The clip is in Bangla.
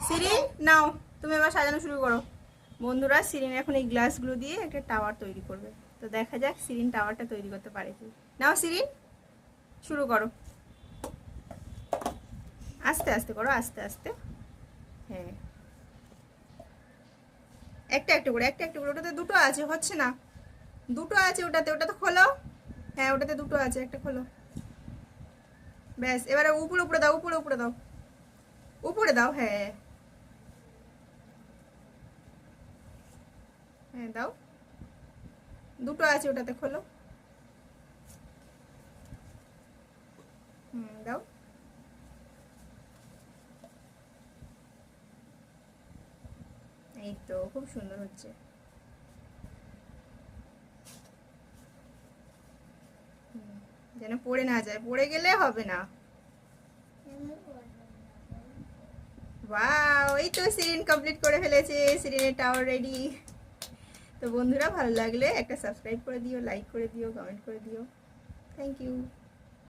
সিরিন নাও, তুমি এবার সাজানো শুরু করো। বন্ধুরা, সিরিন এখন এই গ্লাসগুলো দিয়ে একটা টাওয়ার তৈরি করবে। তো দেখা যাক সিরিন টাওয়ারটা তৈরি করতে পারে কি। নাও সিরিন, শুরু করো। আস্তে আস্তে করো, আস্তে আস্তে। হ্যাঁ, একটা একটা করে, একটা একটা করে। ওটাতে দুটো আছে, হচ্ছে না। দুটো আছে ওটাতে, ওটাতে খোলো। হ্যাঁ, ওটাতে দুটো আছে, একটা খোলো। ব্যাস, এবারে উপরে উপরে দাও, উপরে উপরে দাও, উপরে দাও। হ্যাঁ হ্যাঁ, দাও। দুটো আছে ওটাতে, খোলো। দাও। এই তো খুব সুন্দর হচ্ছে। যেন পড়ে না যায়, পড়ে গেলে হবে না। ওয়াও, এই তো সিরিন কমপ্লিট করে ফেলেছে, সিরিনের টাওয়ার রেডি। তো বন্ধুরা, ভালো লাগলে একটা সাবস্ক্রাইব করে দিও, লাইক করে দিও, কমেন্ট করে দিও। Thank you.